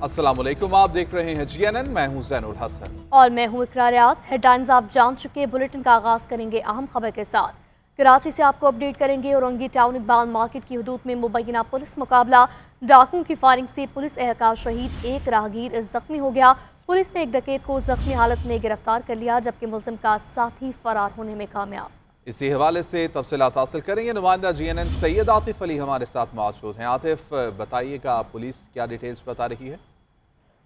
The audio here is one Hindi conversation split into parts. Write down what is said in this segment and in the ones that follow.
अस्सलाम वालेकुम, आप देख रहे हैं GNN। मैं हूं ज़ैनुल हसन और मैं हूं इकरा रियाज। हेडलाइंस आप जान चुके। बुलेटिन का आगाज करेंगे अहम खबर के साथ। कराची से आपको अपडेट करेंगे। औरंगी टाउन इकबाल मार्केट की हदूद में मुबैना पुलिस मुकाबला, डाकुओं की फायरिंग से पुलिस एहलकार शहीद, एक राहगीर जख्मी हो गया। पुलिस ने एक डकैत को जख्मी हालत में गिरफ्तार कर लिया, जबकि मुलजिम का साथी फरार होने में कामयाब। इसी हवाले से तफसीलात हासिल करेंगे। नुमाइंदा GNN सैयद आतिफ अली हमारे साथ मौजूद हैं। आतिफ, बताइएगा पुलिस क्या डिटेल्स बता रही है?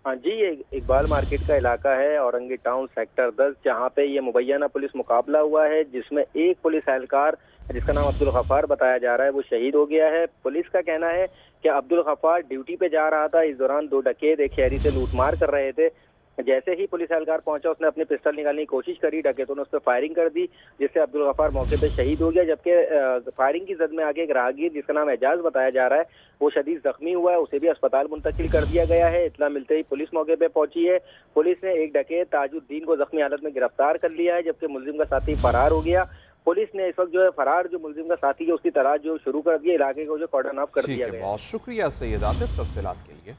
हाँ जी, ये इकबाल मार्केट का इलाका है, औरंगी टाउन सेक्टर 10, जहाँ पे ये मुबैना पुलिस मुकाबला हुआ है, जिसमें एक पुलिस एहलकार जिसका नाम अब्दुल गफ्फार बताया जा रहा है वो शहीद हो गया है। पुलिस का कहना है कि अब्दुल गफ्फार ड्यूटी पे जा रहा था। इस दौरान दो डकैत एक शहरी से लूटमार कर रहे थे। जैसे ही पुलिस एहलकार पहुंचा, उसने अपनी पिस्टल निकालने की कोशिश करी, डकैतों ने उस पर फायरिंग कर दी, जिससे अब्दुल गफ्फार मौके पर शहीद हो गया। जबकि फायरिंग की जद में आगे एक राहगीर जिसका नाम एजाज बताया जा रहा है वो शदीद जख्मी हुआ है, उसे भी अस्पताल मुंतकिल कर दिया गया है। इत्तला मिलते ही पुलिस मौके पे पहुंची है। पुलिस ने एक डकैत ताजुद्दीन को जख्मी हालत में गिरफ्तार कर लिया है, जबकि मुलजिम का साथी फरार हो गया। पुलिस ने इस वक्त जो है फरार जो मुलजिम का साथी है उसकी तलाश जो शुरू कर दी, इलाके को जो कॉर्डन ऑफ कर दिया गया। बहुत शुक्रिया सैयद आतिफ तफसीलात के लिए।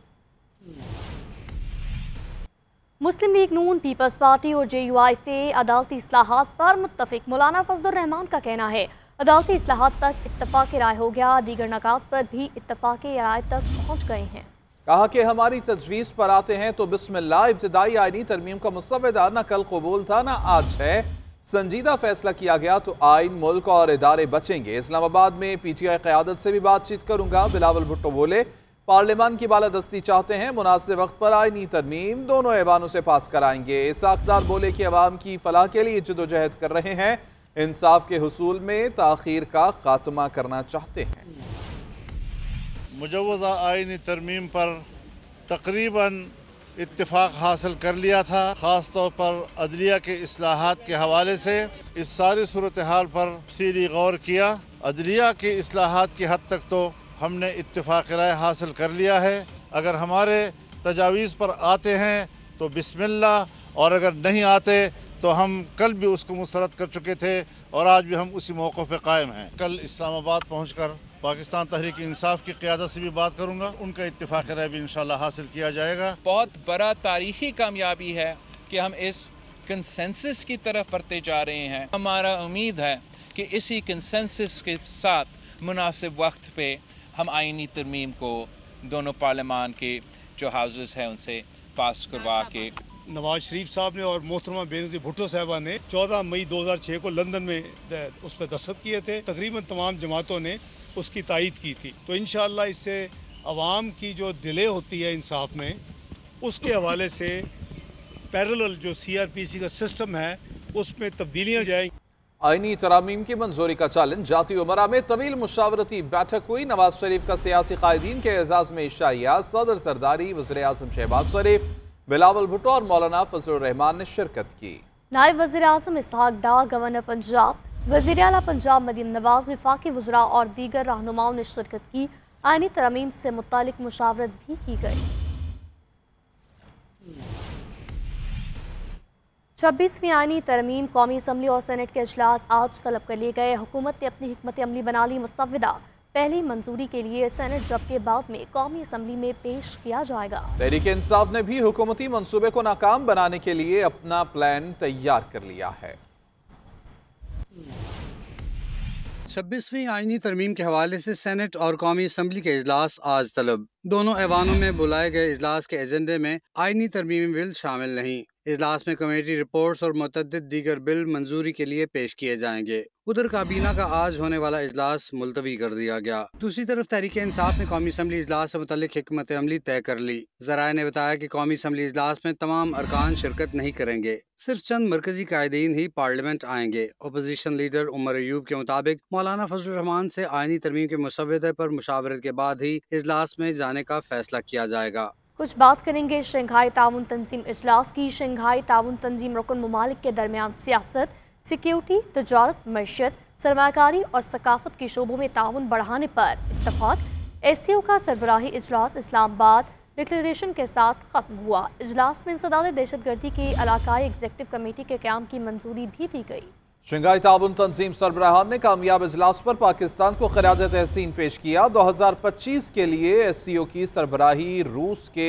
मुस्लिम लीग नून, पीपल्स पार्टी और JUI से अदालती इस्लाहात पर मुत्तफिक। मौलाना फजलुर रहमान का कहना है अदालती इस्लाहात तक इत्तफाक राय हो गया, दीगर नकात पर भी इत्तफाक राय तक पहुँच गए हैं। कहा कि हमारी तजवीज़ पर आते हैं तो बिस्मिल्लाह, इब्तिदाई आईनी तरमीम का मुसव्वदा न कल कबूल था न आज है। संजीदा फैसला किया गया तो आइन, मुल्क और इदारे बचेंगे। इस्लामाबाद में PTI क़यादत से भी बातचीत करूंगा, बिलावल भुट्टो बोले। पार्लियामान की बालादस्ती चाहते हैं, मुनासिब वक्त पर आईनी तरमीम दोनों ऐवानों से पास कराएंगे। इसाक़दार बोले कि अवाम की फलाह के लिए जदोजहद कर रहे हैं, इंसाफ के हुसूल में ताख़ीर का खात्मा करना चाहते हैं। मुजव्वज़ा आईनी तरमीम पर तकरीबन इत्तिफाक हासिल कर लिया था। ख़ास तौर पर अदलिया के इस्लाहात के हवाले से इस सारी सूरत हाल पर तफसीली गौर किया। अदलिया के इस्लाहात की हद तक तो हमने इत्तिफाक राय हासिल कर लिया है। अगर हमारे तजावीज़ पर आते हैं तो बिस्मिल्लाह, और अगर नहीं आते तो हम कल भी उसको मुस्तरद कर चुके थे और आज भी हम उसी मौक़े पे कायम हैं। कल इस्लामाबाद पहुंचकर पाकिस्तान तहरीक इंसाफ की क़यादत से भी बात करूंगा, उनका इत्तिफाक राय भी इंशाल्लाह हासिल किया जाएगा। बहुत बड़ा तारीखी कामयाबी है कि हम इस कंसेंसस की तरफ बढ़ते जा रहे हैं। हमारा उम्मीद है कि इसी कंसेंसस के साथ मुनासिब वक्त पे हम आईनी तरमीम को दोनों पार्लियामान के जो हाउसेस हैं उनसे पास करवा के। नवाज शरीफ साहब ने और मोहतरमा बेनज़ीर भुट्टो साहबा ने 14 मई 2006 को लंदन में उस पर दस्तखत किए थे। तकरीबन तमाम जमातों ने उसकी तायीद की थी। तो इंशाअल्लाह इससे अवाम की जो डिले होती है इंसाफ में, उसके हवाले से पैरेलल जो CRPC का सिस्टम है उसमें तब्दीलियाँ जाएंगी। आईनी तरामीम की मंजूरी का चैलेंज। जाती उमरा में तवील मुशावरती बैठक हुई। नवाज शरीफ का सियासी कायदीन के एजाज में इशाइया, सदर सरदारी, वज़ीर आज़म शहबाज शरीफ, बिलावल भुट्टो और मौलाना फजलुर रहमान ने शिरकत की। नायब वज़ीर आज़म इसहाक डार, गवर्नर पंजाब, वज़ीर आला पंजाब मरीम नवाज, वफाकी वज़रा और दीगर रहनुमाओं ने शिरकत की। आईनी तरमीम से मुतालिक मुशावरत भी की गई। 26वीं आईनी तरमीम, कौमी असम्बली और सेनेट के अजलास आज तलब कर लिए गए। हुकूमत ने अपनी हिकमत अमली बना ली। मुसव्वदा पहली मंजूरी के लिए सेनेट, जबकि बाद में कौमी असम्बली में पेश किया जाएगा। तहरीक इंसाफ ने भी हुकूमती मंसूबे को नाकाम बनाने के लिए अपना प्लान तैयार कर लिया है। 26वीं आईनी तरमीम के हवाले से सेनेट और कौमी असम्बली के इजलास आज तलब। दोनों ऐवानों में बुलाए गए इजलास के एजेंडे में आईनी तरमीमी बिल शामिल नहीं। इजलास में कमेटी रिपोर्ट्स और मुतअद्दिद दीगर बिल मंजूरी के लिए पेश किए जाएंगे। उधर काबीना का आज होने वाला इजलास मुलतवी कर दिया गया। दूसरी तरफ तहरीक इंसाफ ने कौमी असम्बली इजलास से मुतल्लिक हिकमत अमली तय कर ली। ज़राए ने बताया कि कौमी असम्बली इजलास में तमाम अरकान शिरकत नहीं करेंगे, सिर्फ चंद मरकजी कायदीन ही पार्लियामेंट आएंगे। अपोजिशन लीडर उमर अयूब के मुताबिक मौलाना फजलुर रहमान से आईनी तरमीम के मुसव्वदे पर मुशावरत के बाद ही इजलास में जाने का फैसला किया जाएगा। कुछ बात करेंगे शंघाई ताउन तंजीम इजलास की। शंघाई ताउन तंजीम रुकन ममालिक के दरमियान सियासत, सिक्योरिटी, तजारत, मईशत, सरमाकारी और सकाफत के शोबों में ताउन बढ़ाने पर इत्तफाक। SCO का सरबराही इजलास इस्लामाबाद डिक्लेरेशन के साथ खत्म हुआ। इजलास में इंसदाद दहशतगर्दी की इलाकाई एग्जीक्यूटिव कमेटी के क़याम की मंजूरी भी दी गई। शंघाई ताउन तंजीम सरबराहान ने कामयाब इजलास पर पाकिस्तान को खराज तहसीन पेश किया। 2025 के लिए SCO की सरबराही रूस के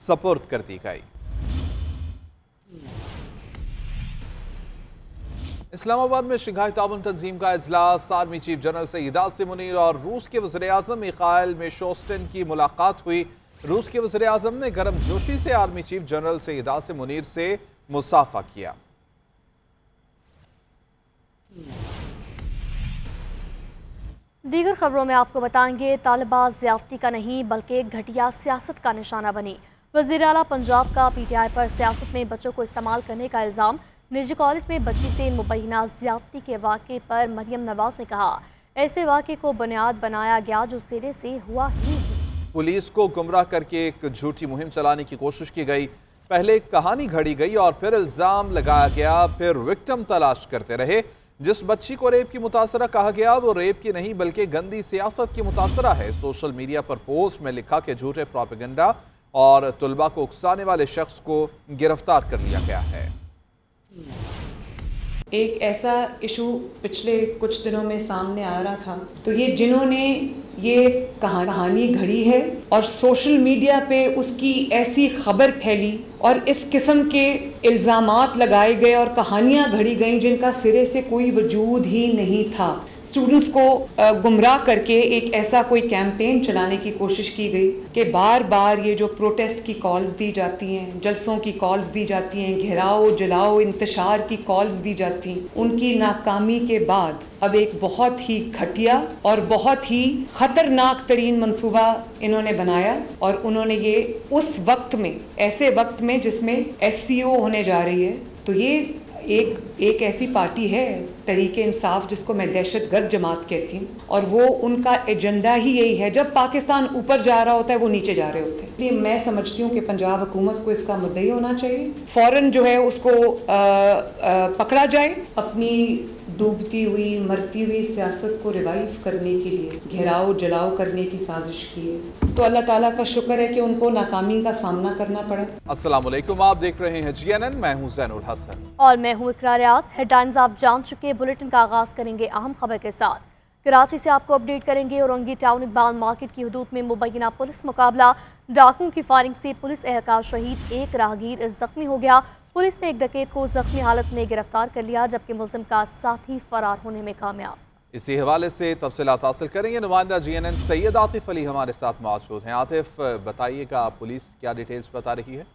सपुर्द कर दी गई। इस्लामाबाद में शंघाई ताउन तंजीम का इजलास, army chief general Saeed Asim Munir और रूस के वज़ीर-ए-आज़म मिखाइल मिशोस्टिन की मुलाकात हुई। रूस के वज़ीर-ए-आज़म ने गर्मजोशी से army chief general Saeed Asim Munir से मुसाफा किया। दीगर खबरों में आपको बताएंगे, तालिबान ज़्यादती का नहीं बल्कि घटिया सियासत का निशाना बनी। वज़ीर आला पंजाब का PTI पर सियासत में बच्चों को इस्तेमाल करने का इल्ज़ाम। निजी कॉलेज में बच्ची से मुबैना ज़्यादती के वाक़े पर मरियम नवाज ने कहा, ऐसे वाक़े को बुनियाद बनाया गया जो सिरे से हुआ ही नहीं। पुलिस को गुमराह करके एक झूठी मुहिम चलाने की कोशिश की गई। पहले कहानी घड़ी गई और फिर इल्ज़ाम लगाया गया, फिर विक्टिम तलाश करते रहे। जिस बच्ची को रेप की मुतासरा कहा गया वो रेप की नहीं बल्कि गंदी सियासत की मुतासरा है। सोशल मीडिया पर पोस्ट में लिखा कि झूठे प्रोपेगेंडा और तुलबा को उकसाने वाले शख्स को गिरफ्तार कर लिया गया है। एक ऐसा इशू पिछले कुछ दिनों में सामने आ रहा था, तो ये जिन्होंने ये कहानी घड़ी है और सोशल मीडिया पे उसकी ऐसी खबर फैली और इस किस्म के इल्जामात लगाए गए और कहानियां घड़ी गईं जिनका सिरे से कोई वजूद ही नहीं था। स्टूडेंट्स को गुमराह करके एक ऐसा कोई कैंपेन चलाने की कोशिश की गई कि बार बार ये जो प्रोटेस्ट की कॉल्स दी जाती हैं, जलसों की कॉल्स दी जाती हैं, घेराव जलाओ इंतशार की कॉल्स दी जाती हैं, उनकी नाकामी के बाद अब एक बहुत ही घटिया और बहुत ही खतरनाक तरीन मंसूबा इन्होंने बनाया और उन्होंने ये उस वक्त में, ऐसे वक्त में जिसमें SCO होने जा रही है, तो ये एक ऐसी पार्टी है तहरीक इंसाफ जिसको मैं दहशतगर्द जमात कहती हूँ और वो उनका एजेंडा ही यही है। जब पाकिस्तान ऊपर जा रहा होता है वो नीचे जा रहे होते हैं। इसलिए मैं समझती हूँ कि पंजाब हुकूमत को इसका मुद्दई होना चाहिए, फौरन जो है उसको पकड़ा जाए। अपनी डूबती हुई मरती हुई सियासत को रिवाइव करने के लिए घेराव जलाओ करने की साजिश की है, तो अल्लाह ताला का शुक्र है कि उनको नाकामी का सामना करना पड़ा। अस्सलाम वालेकुम, आप देख रहे हैं GNN, मैं हूं ज़ैनुल हसन और मैं हूं इकरा रियाज। हेडलाइंस आप जान चुके, बुलेटिन का आगाज करेंगे अहम खबर के साथ। कराची से आपको अपडेट करेंगे। औरंगी टाउन इकबाल मार्केट की हदूद में मुबैना पुलिस मुकाबला, डाकुओं की फायरिंग से पुलिस एहलकार शहीद, एक राहगीर जख्मी हो गया। पुलिस ने एक डकैत को जख्मी हालत में गिरफ्तार कर लिया जबकि मुलजिम का साथी फरार होने में कामयाब। इसी हवाले से तफसीलात हासिल करेंगे। नुमाइंदा GNN सैयद आतिफ अली हमारे साथ मौजूद हैं। आतिफ, बताइएगा पुलिस क्या डिटेल्स बता रही है?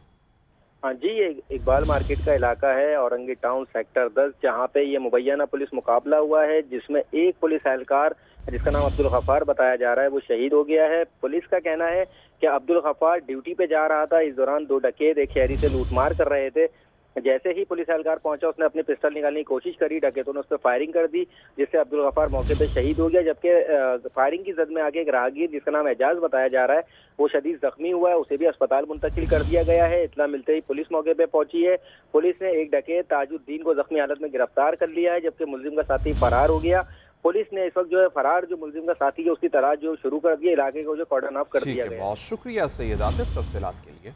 हाँ जी, ये इकबाल मार्केट का इलाका है, औरंगी टाउन सेक्टर 10, जहाँ पे ये मुबैना पुलिस मुकाबला हुआ है जिसमें एक पुलिस एहलकार जिसका नाम अब्दुल गफ्फार बताया जा रहा है वो शहीद हो गया है। पुलिस का कहना है कि अब्दुल गफ्फार ड्यूटी पे जा रहा था, इस दौरान दो डकैत एक शहरी से लूटमार कर रहे थे। जैसे ही पुलिस एहलकार पहुंचा उसने अपनी पिस्टल निकालने की कोशिश करी, डकैतों ने उस पर फायरिंग कर दी जिससे अब्दुल गफ्फार मौके पे शहीद हो गया। जबकि फायरिंग की जद में आगे एक राहगीर जिसका नाम एजाज बताया जा रहा है वो शदीद जख्मी हुआ है, उसे भी अस्पताल मुंतकिल कर दिया गया है। इत्तला मिलते ही पुलिस मौके पे पहुंची है। पुलिस ने एक डकैत ताजुद्दीन को जख्मी हालत में गिरफ्तार कर लिया है जबकि मुलजिम का साथी फरार हो गया। पुलिस ने इस वक्त जो है फरार जो मुलजिम का साथी है उसकी तलाश जो शुरू कर दी है, इलाके को जो कॉर्डन ऑफ कर दिया गया। बहुत शुक्रिया सैयद आतिफ तफसीलात के लिए।